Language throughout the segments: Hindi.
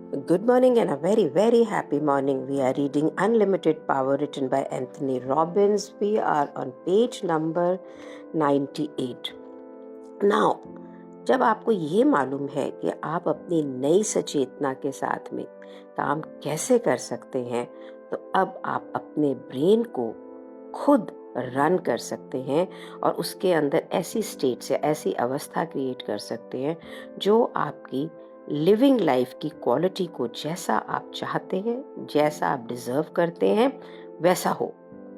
Good morning and a very, very happy morning. We are reading Unlimited Power written by Anthony Robbins. We are on page number 98. Now, जब आपको ये मालूम है कि आप अपनी नई सचेतना के साथ में काम कैसे कर सकते हैं, तो अब आप अपने ब्रेन को खुद रन कर सकते हैं और उसके अंदर ऐसी स्टेट्स या ऐसी अवस्था क्रिएट कर सकते हैं जो आपकी लिविंग लाइफ की क्वालिटी को जैसा आप चाहते हैं, जैसा आप डिजर्व करते हैं, वैसा हो।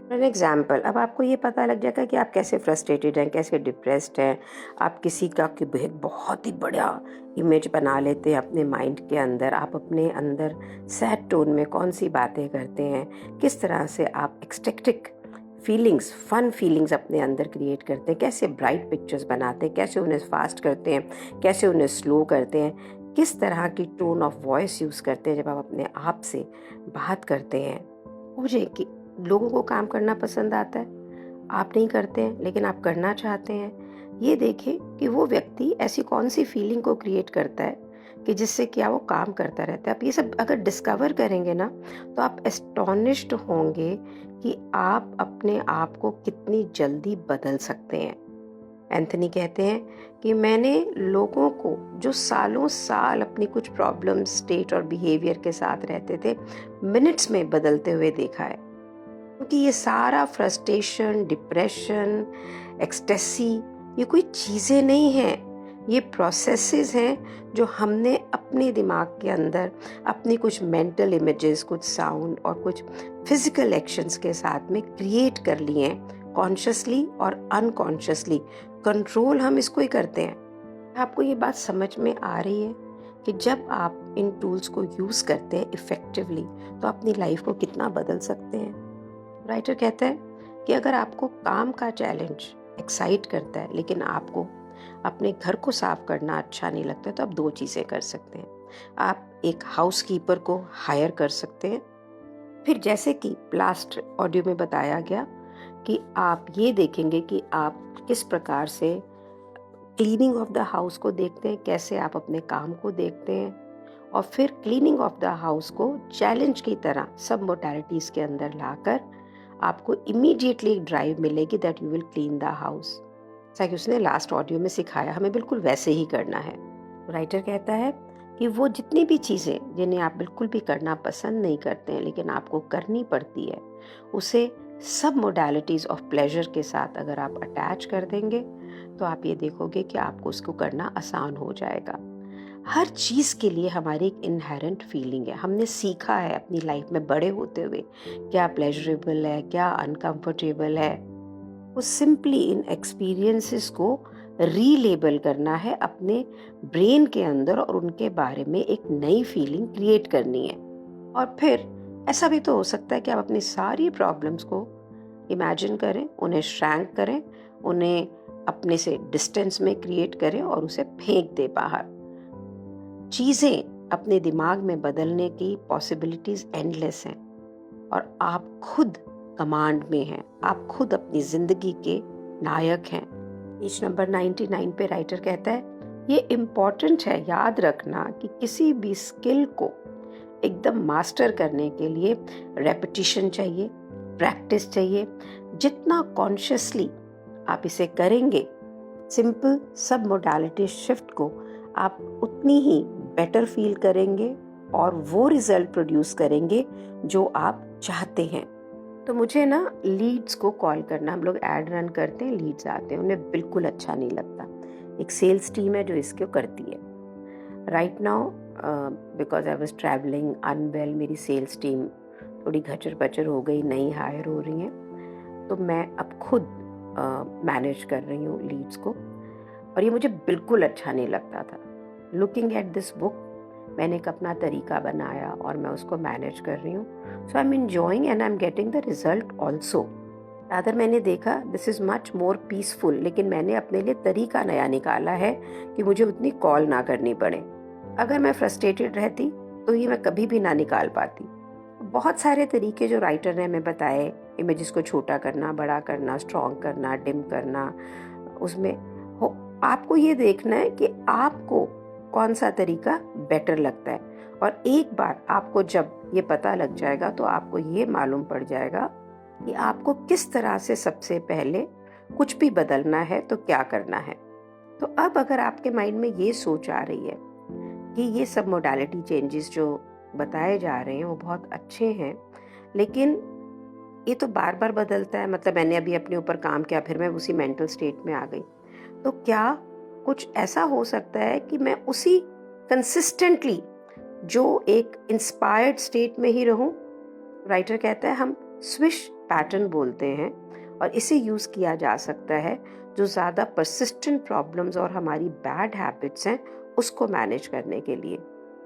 फॉर एग्जाम्पल, अब आपको ये पता लग जाएगा कि आप कैसे फ्रस्ट्रेटेड हैं, कैसे डिप्रेस्ड हैं। आप किसी का कि बहुत ही बड़ा इमेज बना लेते हैं अपने माइंड के अंदर। आप अपने अंदर सैड टोन में कौन सी बातें करते हैं, किस तरह से आप एक्सटेटिक फीलिंग्स, फन फीलिंग्स अपने अंदर क्रिएट करते हैं, कैसे ब्राइट पिक्चर्स बनाते हैं, कैसे उन्हें फास्ट करते हैं, कैसे उन्हें स्लो करते हैं, किस तरह की टोन ऑफ वॉइस यूज़ करते हैं जब आप अपने आप से बात करते हैं। मुझे कि लोगों को काम करना पसंद आता है, आप नहीं करते हैं लेकिन आप करना चाहते हैं। ये देखें कि वो व्यक्ति ऐसी कौन सी फीलिंग को क्रिएट करता है कि जिससे क्या वो काम करता रहता है। आप ये सब अगर डिस्कवर करेंगे ना, तो आप एस्टॉनिश्ड होंगे कि आप अपने आप को कितनी जल्दी बदल सकते हैं। एंथनी कहते हैं कि मैंने लोगों को जो सालों साल अपनी कुछ प्रॉब्लम, स्टेट और बिहेवियर के साथ रहते थे, मिनट्स में बदलते हुए देखा है। क्योंकि ये सारा फ्रस्ट्रेशन, डिप्रेशन, एक्सटेसी, ये कोई चीज़ें नहीं हैं, ये प्रोसेसेस हैं जो हमने अपने दिमाग के अंदर अपनी कुछ मेंटल इमेजेस, कुछ साउंड और कुछ फिजिकल एक्शंस के साथ में क्रिएट कर लिए हैं, कॉन्शियसली और अनकॉन्शियसली। कंट्रोल हम इसको ही करते हैं। आपको ये बात समझ में आ रही है कि जब आप इन टूल्स को यूज़ करते हैं इफ़ेक्टिवली, तो अपनी लाइफ को कितना बदल सकते हैं। राइटर कहता है कि अगर आपको काम का चैलेंज एक्साइट करता है लेकिन आपको अपने घर को साफ करना अच्छा नहीं लगता, तो आप दो चीज़ें कर सकते हैं। आप एक हाउसकीपर को हायर कर सकते हैं। फिर जैसे कि लास्ट ऑडियो में बताया गया कि आप ये देखेंगे कि आप किस प्रकार से क्लीनिंग ऑफ द हाउस को देखते हैं, कैसे आप अपने काम को देखते हैं, और फिर क्लीनिंग ऑफ द हाउस को चैलेंज की तरह सब मोडालिटीज़ के अंदर लाकर आपको इमीडिएटली एक ड्राइव मिलेगी that you will clean the house. जैसा कि उसने लास्ट ऑडियो में सिखाया, हमें बिल्कुल वैसे ही करना है। राइटर कहता है कि वो जितनी भी चीज़ें जिन्हें आप बिल्कुल भी करना पसंद नहीं करते हैं लेकिन आपको करनी पड़ती है, उसे सब मोडालिटीज़ ऑफ प्लेजर के साथ अगर आप अटैच कर देंगे, तो आप ये देखोगे कि आपको उसको करना आसान हो जाएगा। हर चीज़ के लिए हमारी एक इनहेरेंट फीलिंग है। हमने सीखा है अपनी लाइफ में बड़े होते हुए क्या प्लेजरेबल है, क्या अनकंफर्टेबल है। वो सिंपली इन एक्सपीरियंसेस को रीलेबल करना है अपने ब्रेन के अंदर और उनके बारे में एक नई फीलिंग क्रिएट करनी है। और फिर ऐसा भी तो हो सकता है कि आप अपनी सारी प्रॉब्लम्स को इमेजिन करें, उन्हें श्रैंक करें, उन्हें अपने से डिस्टेंस में क्रिएट करें और उसे फेंक दे बाहर। चीज़ें अपने दिमाग में बदलने की पॉसिबिलिटीज एंडलेस हैं और आप खुद कमांड में हैं। आप खुद अपनी जिंदगी के नायक हैं। पेज नंबर 99 पे राइटर कहता है, ये इम्पॉर्टेंट है याद रखना कि किसी भी स्किल को एकदम मास्टर करने के लिए रेपिटिशन चाहिए, प्रैक्टिस चाहिए। जितना कॉन्शियसली आप इसे करेंगे, सिंपल सब मोडालिटी शिफ्ट को, आप उतनी ही बेटर फील करेंगे और वो रिजल्ट प्रोड्यूस करेंगे जो आप चाहते हैं। तो मुझे ना लीड्स को कॉल करना, हम लोग ऐड रन करते हैं, लीड्स आते हैं, उन्हें बिल्कुल अच्छा नहीं लगता। एक सेल्स टीम है जो इसको करती है। Right now because I was travelling unwell, मेरी सेल्स टीम थोड़ी घचर पचर हो गई, नई हायर हो रही हैं, तो मैं अब खुद मैनेज कर रही हूँ लीड्स को, और ये मुझे बिल्कुल अच्छा नहीं लगता था। लुकिंग एट दिस बुक, मैंने एक अपना तरीका बनाया और मैं उसको मैनेज कर रही हूँ। So I am enjoying and I am getting the result also. Other मैंने देखा this is much more peaceful, लेकिन मैंने अपने लिए तरीका नया निकाला है कि मुझे उतनी कॉल ना करनी पड़े। अगर मैं फ्रस्ट्रेटेड रहती तो ये मैं कभी भी ना निकाल पाती। बहुत सारे तरीके जो राइटर ने हमें बताए, इमेजेस को छोटा करना, बड़ा करना, स्ट्रॉन्ग करना, डिम करना, उसमें हो आपको ये देखना है कि आपको कौन सा तरीका बेटर लगता है। और एक बार आपको जब ये पता लग जाएगा तो आपको ये मालूम पड़ जाएगा कि आपको किस तरह से सबसे पहले कुछ भी बदलना है तो क्या करना है। तो अब अगर आपके माइंड में ये सोच आ रही है कि ये सब मोडालिटी चेंजेस जो बताए जा रहे हैं वो बहुत अच्छे हैं, लेकिन ये तो बार बार बदलता है, मतलब मैंने अभी अपने ऊपर काम किया फिर मैं उसी मेंटल स्टेट में आ गई, तो क्या कुछ ऐसा हो सकता है कि मैं उसी कंसिस्टेंटली जो एक इंस्पायर्ड स्टेट में ही रहूं। राइटर कहता है हम स्विश पैटर्न बोलते हैं और इसे यूज किया जा सकता है जो ज्यादा परसिस्टेंट प्रॉब्लम्स और हमारी बैड हैबिट्स हैं उसको मैनेज करने के लिए।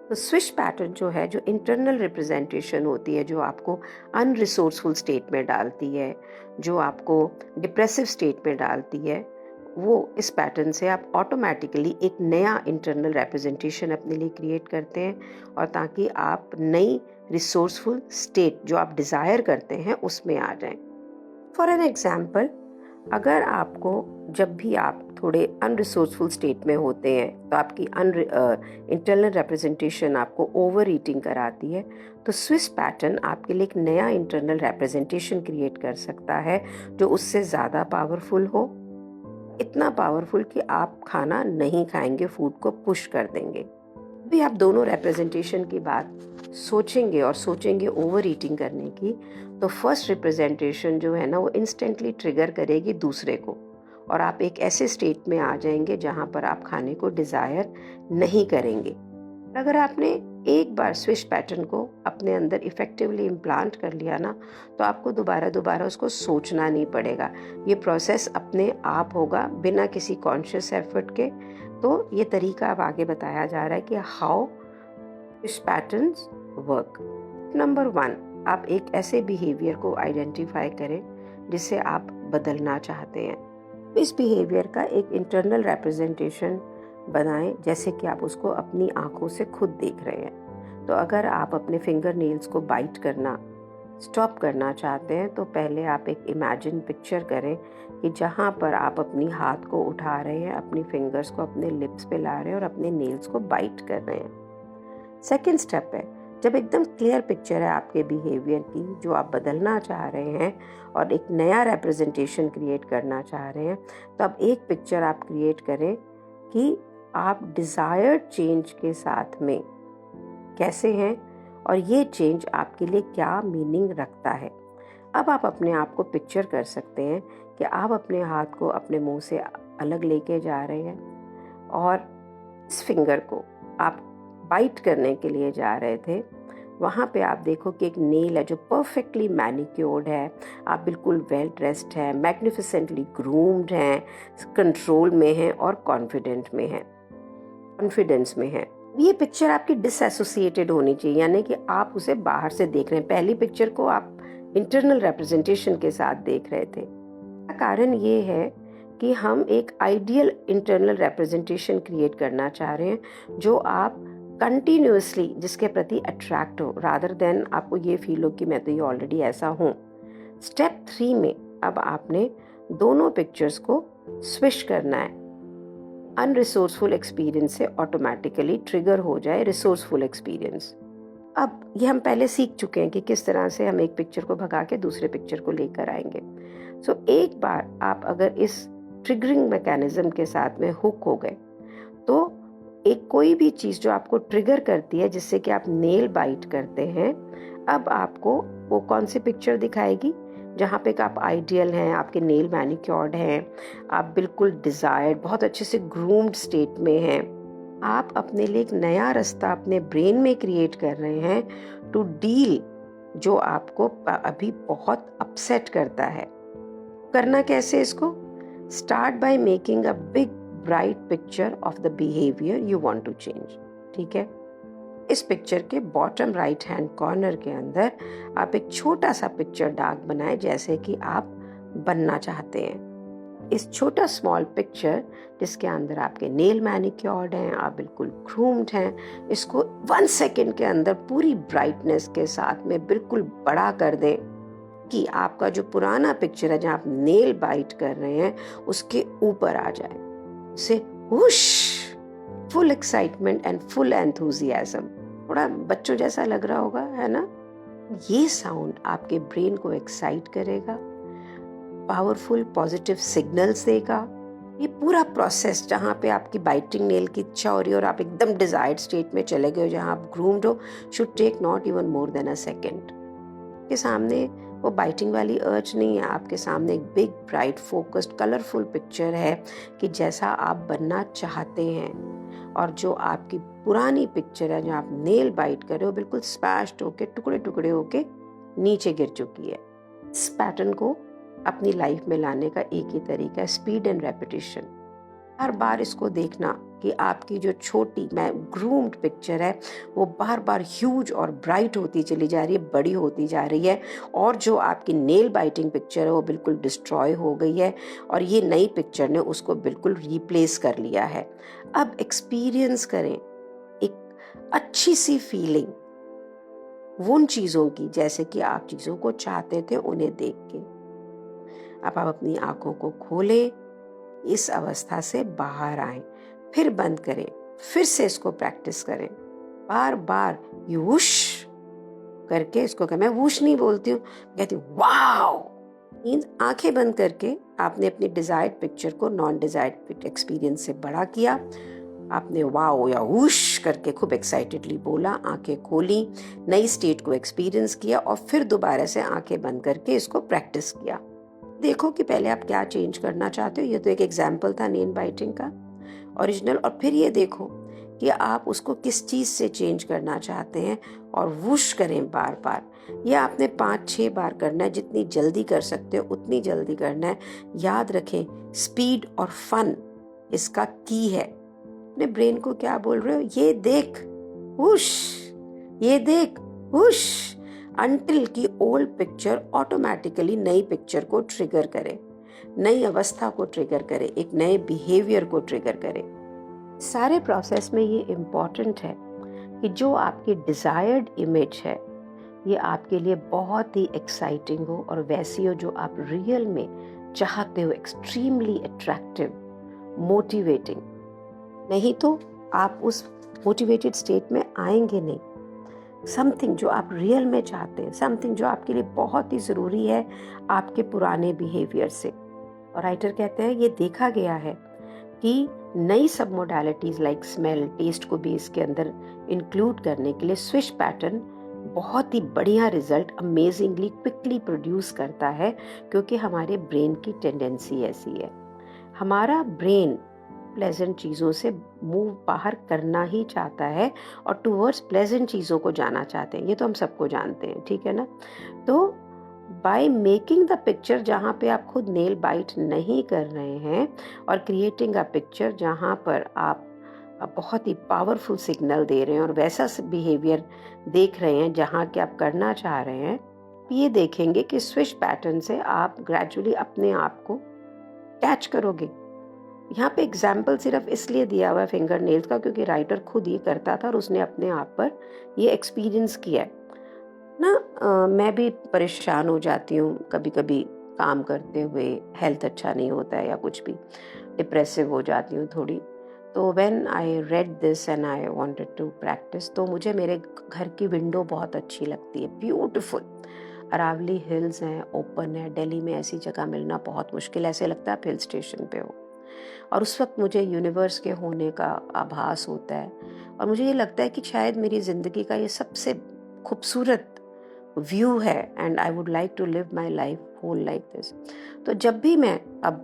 तो स्विश पैटर्न जो है, जो इंटरनल रिप्रेजेंटेशन होती है, जो आपको अनरिसोर्सफुल स्टेट में डालती है, जो आपको डिप्रेसिव स्टेट में डालती है, वो इस पैटर्न से आप ऑटोमेटिकली एक नया इंटरनल रिप्रेजेंटेशन अपने लिए क्रिएट करते हैं और ताकि आप नई रिसोर्सफुल स्टेट जो आप डिज़ायर करते हैं उसमें आ जाएं। फॉर एन एग्जाम्पल, अगर आपको जब भी आप थोड़े अनरिसोर्सफुल स्टेट में होते हैं तो आपकी इंटरनल रिप्रेजेंटेशन आपको ओवर ईटिंग कराती है, तो स्विस पैटर्न आपके लिए एक नया इंटरनल रिप्रेजेंटेशन क्रिएट कर सकता है जो उससे ज़्यादा पावरफुल हो, इतना पावरफुल कि आप खाना नहीं खाएंगे, फूड को पुश कर देंगे। भी आप दोनों रिप्रेजेंटेशन की बात सोचेंगे और सोचेंगे ओवर ईटिंग करने की, तो फर्स्ट रिप्रेजेंटेशन जो है ना वो इंस्टेंटली ट्रिगर करेगी दूसरे को और आप एक ऐसे स्टेट में आ जाएंगे जहां पर आप खाने को डिजायर नहीं करेंगे। अगर आपने एक बार स्विच पैटर्न को अपने अंदर इफेक्टिवली इम्प्लांट कर लिया ना, तो आपको दोबारा उसको सोचना नहीं पड़ेगा। ये प्रोसेस अपने आप होगा बिना किसी कॉन्शियस एफर्ट के। तो ये तरीका अब आगे बताया जा रहा है कि how switch patterns work. Number 1, आप एक ऐसे बिहेवियर को आइडेंटिफाई करें जिसे आप बदलना चाहते हैं। इस बिहेवियर का एक इंटरनल रिप्रेजेंटेशन बनाएं, जैसे कि आप उसको अपनी आंखों से खुद देख रहे हैं। तो अगर आप अपने फिंगर नेल्स को बाइट करना स्टॉप करना चाहते हैं तो पहले आप एक इमेजिन पिक्चर करें कि जहां पर आप अपनी हाथ को उठा रहे हैं, अपनी फिंगर्स को अपने लिप्स पे ला रहे हैं और अपने नेल्स को बाइट कर रहे हैं। सेकेंड स्टेप है, जब एकदम क्लियर पिक्चर है आपके बिहेवियर की जो आप बदलना चाह रहे हैं और एक नया रिप्रेजेंटेशन क्रिएट करना चाह रहे हैं, तो अब एक पिक्चर आप क्रिएट करें कि आप डिज़ायर्ड चेंज के साथ में कैसे हैं और ये चेंज आपके लिए क्या मीनिंग रखता है। अब आप अपने आप को पिक्चर कर सकते हैं कि आप अपने हाथ को अपने मुंह से अलग लेके जा रहे हैं और इस फिंगर को आप बाइट करने के लिए जा रहे थे। वहाँ पे आप देखो कि एक नेल है जो परफेक्टली मैनिक्योर्ड है, आप बिल्कुल वेल ड्रेस्ड हैं, मैग्निफिसेंटली ग्रूम्ड हैं, कंट्रोल में हैं और कॉन्फिडेंस में हैं। ये पिक्चर आपकी डिसएसोसिएटेड होनी चाहिए, यानी कि आप उसे बाहर से देख रहे हैं। पहली पिक्चर को आप इंटरनल रिप्रेजेंटेशन के साथ देख रहे थे। कारण ये है कि हम एक आइडियल इंटरनल रिप्रेजेंटेशन क्रिएट करना चाह रहे हैं जो आप कंटिन्यूअसली जिसके प्रति अट्रैक्ट हो, रादर देन आपको ये फील हो कि मैं तो ये ऑलरेडी ऐसा हूँ। स्टेप 3 में अब आपने दोनों पिक्चर्स को स्विच करना है। अनरिसोर्सफुल एक्सपीरियंस से ऑटोमेटिकली ट्रिगर हो जाए रिसोर्सफुल एक्सपीरियंस। अब ये हम पहले सीख चुके हैं कि किस तरह से हम एक पिक्चर को भगा के दूसरे पिक्चर को लेकर आएंगे। सो एक बार आप अगर इस ट्रिगरिंग मैकेनिज्म के साथ में हुक हो गए, तो एक कोई भी चीज़ जो आपको ट्रिगर करती है जिससे कि आप नेल बाइट करते हैं, अब आपको वो कौन सी पिक्चर दिखाएगी जहाँ पे आप आइडियल हैं, आपके नेल मैनिक्योर्ड हैं, आप बिल्कुल डिज़ायर्ड बहुत अच्छे से ग्रूम्ड स्टेट में हैं। आप अपने लिए एक नया रास्ता अपने ब्रेन में क्रिएट कर रहे हैं टू डील जो आपको अभी बहुत अपसेट करता है। करना कैसे इसको? Start by making a big bright picture of the behaviour you want to change. ठीक है, इस पिक्चर के बॉटम राइट हैंड कॉर्नर के अंदर आप एक छोटा सा पिक्चर डार्क बनाएं जैसे कि आप बनना चाहते हैं। इस छोटा स्मॉल पिक्चर जिसके अंदर आपके नेल मैनिक्योर्ड हैं, आप बिल्कुल ग्रूम्ड हैं, इसको 1 सेकेंड के अंदर पूरी ब्राइटनेस के साथ में बिल्कुल बड़ा कर दें कि आपका जो पुराना पिक्चर है जहाँ आप नेल बाइट कर रहे हैं उसके ऊपर आ जाए। उसे हुश full excitement and full enthusiasm. थोड़ा बच्चों जैसा लग रहा होगा, है ना? ये साउंड आपके ब्रेन को एक्साइट करेगा, पावरफुल पॉजिटिव सिग्नल्स देगा। ये पूरा प्रोसेस जहाँ पे आपकी बाइटिंग नेल की इच्छा हो रही है और आप एकदम डिजायर्ड स्टेट में चले गए हो, जहाँ आप ग्रूम्ड हो, should take not even more than a second. के सामने वो बाइटिंग वाली अर्ज नहीं है, आपके सामने एक big bright focused colourful picture है कि जैसा आप बनना चाहते हैं। और जो आपकी पुरानी पिक्चर है, जो आप नेल बाइट कर रहे हो, बिल्कुल स्मैश्ड होके टुकड़े टुकड़े होके नीचे गिर चुकी है। इस पैटर्न को अपनी लाइफ में लाने का एक ही तरीका है, स्पीड एंड रेपिटेशन। हर बार इसको देखना कि आपकी जो छोटी मैं ग्रूम्ड पिक्चर है वो बार बार ह्यूज और ब्राइट होती चली जा रही है, बड़ी होती जा रही है, और जो आपकी नेल बाइटिंग पिक्चर है वो बिल्कुल डिस्ट्रॉय हो गई है और ये नई पिक्चर ने उसको बिल्कुल रिप्लेस कर लिया है। अब एक्सपीरियंस करें एक अच्छी सी फीलिंग उन चीज़ों की, जैसे कि आप चीज़ों को चाहते थे उन्हें देख के। अब आप अपनी आंखों को खोलें, इस अवस्था से बाहर आएं, फिर बंद करें, फिर से इसको प्रैक्टिस करें, बार बार ये वुश करके इसको मैं वुश नहीं बोलती हूँ, कहती हूँ वाओ। आंखें बंद करके आपने अपनी डिजायर्ड पिक्चर को नॉन डिजायर्ड एक्सपीरियंस से बड़ा किया। आपने वाओ या वुश करके खूब एक्साइटेडली बोला, आंखें खोली, नई स्टेट को एक्सपीरियंस किया और फिर दोबारा से आंखें बंद करके इसको प्रैक्टिस किया। देखो कि पहले आप क्या चेंज करना चाहते हो। ये तो एक एग्जाम्पल था नेल बाइटिंग का ओरिजिनल, और फिर ये देखो कि आप उसको किस चीज से चेंज करना चाहते हैं और वुश करें बार बार। ये आपने 5-6 बार करना है, जितनी जल्दी कर सकते हो उतनी जल्दी करना है। याद रखें, स्पीड और फन इसका की है। अपने ब्रेन को क्या बोल रहे हो, ये देख वुश, ये देख वुश, अंटिल की ओल्ड पिक्चर ऑटोमेटिकली नई पिक्चर को ट्रिगर करे, नई अवस्था को ट्रिगर करे, एक नए बिहेवियर को ट्रिगर करे। सारे प्रोसेस में ये इम्पॉर्टेंट है कि जो आपकी डिजायर्ड इमेज है ये आपके लिए बहुत ही एक्साइटिंग हो और वैसी हो जो आप रियल में चाहते हो, एक्सट्रीमली अट्रैक्टिव, मोटिवेटिंग। नहीं तो आप उस मोटिवेटेड स्टेट में आएंगे नहीं। समथिंग जो आप रियल में चाहते हैं, समथिंग जो आपके लिए बहुत ही ज़रूरी है आपके पुराने बिहेवियर से। और राइटर कहते हैं ये देखा गया है कि नई सब मोडालिटीज़ लाइक स्मेल, टेस्ट को भी इसके अंदर इंक्लूड करने के लिए स्विश पैटर्न बहुत ही बढ़िया रिजल्ट अमेजिंगली क्विकली प्रोड्यूस करता है, क्योंकि हमारे ब्रेन की टेंडेंसी ऐसी है। हमारा ब्रेन प्लेजेंट चीज़ों से मूव बाहर करना ही चाहता है और टूवर्ड्स प्लेजेंट चीज़ों को जाना चाहते हैं। ये तो हम सबको जानते हैं, ठीक है ना? तो बाय मेकिंग द पिक्चर जहाँ पे आप खुद नेल बाइट नहीं कर रहे हैं और क्रिएटिंग अ पिक्चर जहाँ पर आप बहुत ही पावरफुल सिग्नल दे रहे हैं और वैसा बिहेवियर देख रहे हैं जहाँ कि आप करना चाह रहे हैं, ये देखेंगे कि स्विच पैटर्न से आप ग्रेजुअली अपने आप को अटैच करोगे। यहाँ पे एग्जाम्पल सिर्फ इसलिए दिया हुआ है फिंगर नेल्स का क्योंकि राइटर खुद ये करता था और उसने अपने आप पर ये एक्सपीरियंस किया है ना। मैं भी परेशान हो जाती हूँ कभी कभी काम करते हुए, हेल्थ अच्छा नहीं होता है या कुछ भी, डिप्रेसिव हो जाती हूँ थोड़ी। तो when I read this and I wanted to practise, तो मुझे मेरे घर की विंडो बहुत अच्छी लगती है, ब्यूटीफुल। अरावली हिल्स हैं, ओपन है। दिल्ली में ऐसी जगह मिलना बहुत मुश्किल, ऐसे लगता है आप हिल स्टेशन पे हो। और उस वक्त मुझे यूनिवर्स के होने का आभास होता है और मुझे ये लगता है कि शायद मेरी ज़िंदगी का ये सबसे खूबसूरत व्यू है and I would like to live my life whole like this. तो जब भी मैं अब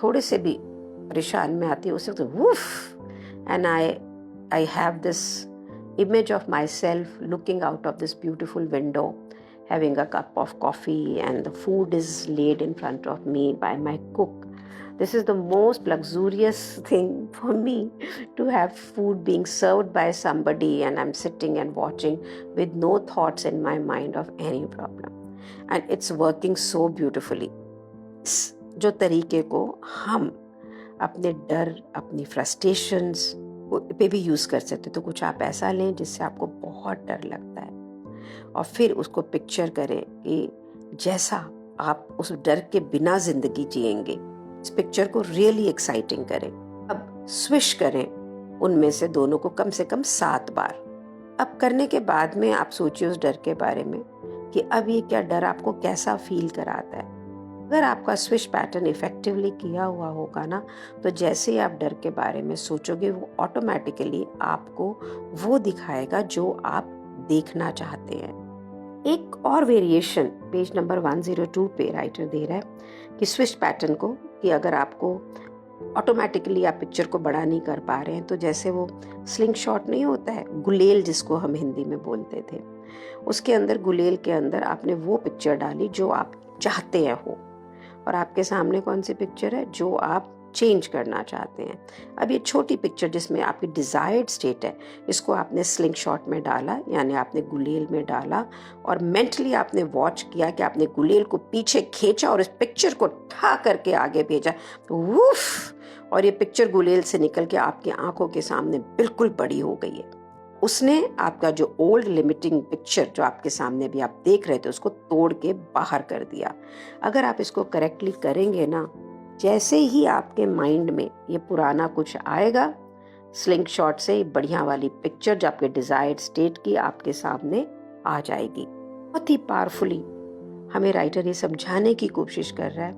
थोड़े से भी परेशान में आती हूँ उस वक्त woof and I have this image of myself looking out of this beautiful window, having a cup of coffee and the food is laid in front of me by my cook. This is the most luxurious thing for me, to have food being served by somebody and I'm sitting and watching with no thoughts in my mind of any problem. And it's working so beautifully. जो तरीके को हम अपने डर, अपनी फ्रस्ट्रेशंस पे भी यूज़ कर सकते। तो कुछ आप ऐसा लें जिससे आपको बहुत डर लगता है और फिर उसको पिक्चर करें कि जैसा आप उस डर के बिना ज़िंदगी जिएंगे। इस पिक्चर को रियली एक्साइटिंग करें। अब स्विश करें उनमें से दोनों को कम से कम 7 बार। अब करने के बाद में आप सोचिए उस डर के बारे में कि अब ये क्या डर आपको कैसा फील कराता है। अगर आपका स्विच पैटर्न इफेक्टिवली किया हुआ होगा ना, तो जैसे ही आप डर के बारे में सोचोगे वो ऑटोमेटिकली आपको वो दिखाएगा जो आप देखना चाहते हैं। एक और वेरिएशन पेज नंबर 102 पे राइटर दे रहा है कि स्विच पैटर्न को, कि अगर आपको ऑटोमेटिकली आप पिक्चर को बड़ा नहीं कर पा रहे हैं, तो जैसे वो स्लिंग शॉट नहीं होता है, गुलेल जिसको हम हिंदी में बोलते थे, उसके अंदर गुलेल के अंदर आपने वो पिक्चर डाली जो आप चाहते हैं हो, और आपके सामने कौन सी पिक्चर है जो आप चेंज करना चाहते हैं। अब ये छोटी पिक्चर जिसमें आपकी डिजायर्ड स्टेट है, इसको आपने स्लिंग शॉट में डाला, यानी आपने गुलेल में डाला, और मेंटली आपने वॉच किया कि आपने गुलेल को पीछे खींचा और इस पिक्चर को ठा करके आगे भेजा, वूफ, और ये पिक्चर गुलेल से निकल के आपकी आंखों के सामने बिल्कुल बड़ी हो गई है। उसने आपका जो ओल्ड लिमिटिंग पिक्चर जो आपके सामने भी आप देख रहे थे उसको तोड़ के बाहर कर दिया। अगर आप इसको करेक्टली करेंगे ना, जैसे ही आपके माइंड में ये पुराना कुछ आएगा, स्लिंग शॉट से बढ़िया वाली पिक्चर जो आपके डिजायर्ड स्टेट की आपके सामने आ जाएगी। बहुत ही पावरफुली हमें राइटर ये समझाने की कोशिश कर रहा है,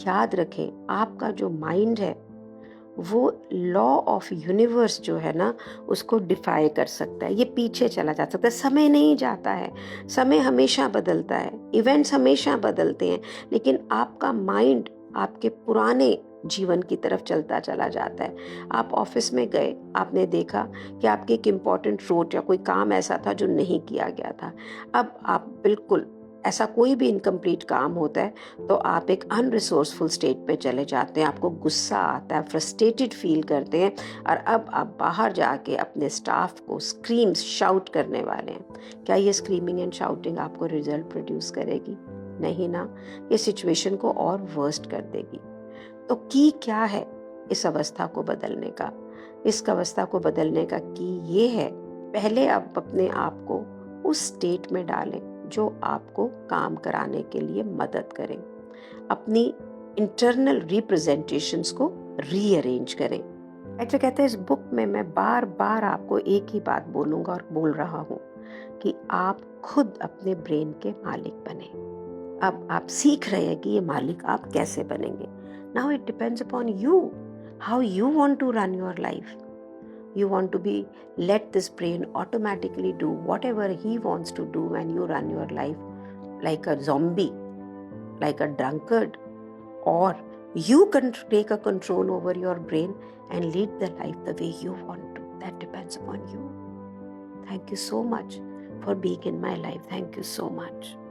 याद रखें आपका जो माइंड है वो लॉ ऑफ यूनिवर्स जो है ना उसको डिफाई कर सकता है। ये पीछे चला जा सकता है, समय नहीं जाता है, समय हमेशा बदलता है, इवेंट्स हमेशा बदलते हैं, लेकिन आपका माइंड आपके पुराने जीवन की तरफ चलता चला जाता है। आप ऑफिस में गए, आपने देखा कि आपके एक इम्पॉर्टेंट रोट या कोई काम ऐसा था जो नहीं किया गया था। अब आप बिल्कुल ऐसा कोई भी इनकम्प्लीट काम होता है तो आप एक अनरिसोर्सफुल स्टेट पे चले जाते हैं, आपको गुस्सा आता है, फ्रस्ट्रेटेड फील करते हैं, और अब आप बाहर जाके अपने स्टाफ को स्क्रीम शाउट करने वाले हैं। क्या ये स्क्रीमिंग एंड शाउटिंग आपको रिजल्ट प्रोड्यूस करेगी? नहीं ना, ये सिचुएशन को और वर्स्ट कर देगी। तो की क्या है इस अवस्था को बदलने का? इस अवस्था को बदलने का की ये है, पहले आप अपने आप को उस स्टेट में डालें जो आपको काम कराने के लिए मदद करें। अपनी इंटरनल रिप्रेजेंटेशंस को रीअरेंज करें। ऐसे कहते हैं इस बुक में मैं बार बार आपको एक ही बात बोलूंगा और बोल रहा हूं कि आप खुद अपने ब्रेन के मालिक बने। अब आप सीख रहे हैं कि ये मालिक आप कैसे बनेंगे। Now it depends upon you, how you want to run your life. You want to be let this brain automatically do whatever he wants to do when you run your life like a zombie, like a drunkard, or you can take a control over your brain and lead the life the way you want to. That depends upon you. Thank you so much for being in my life. Thank you so much.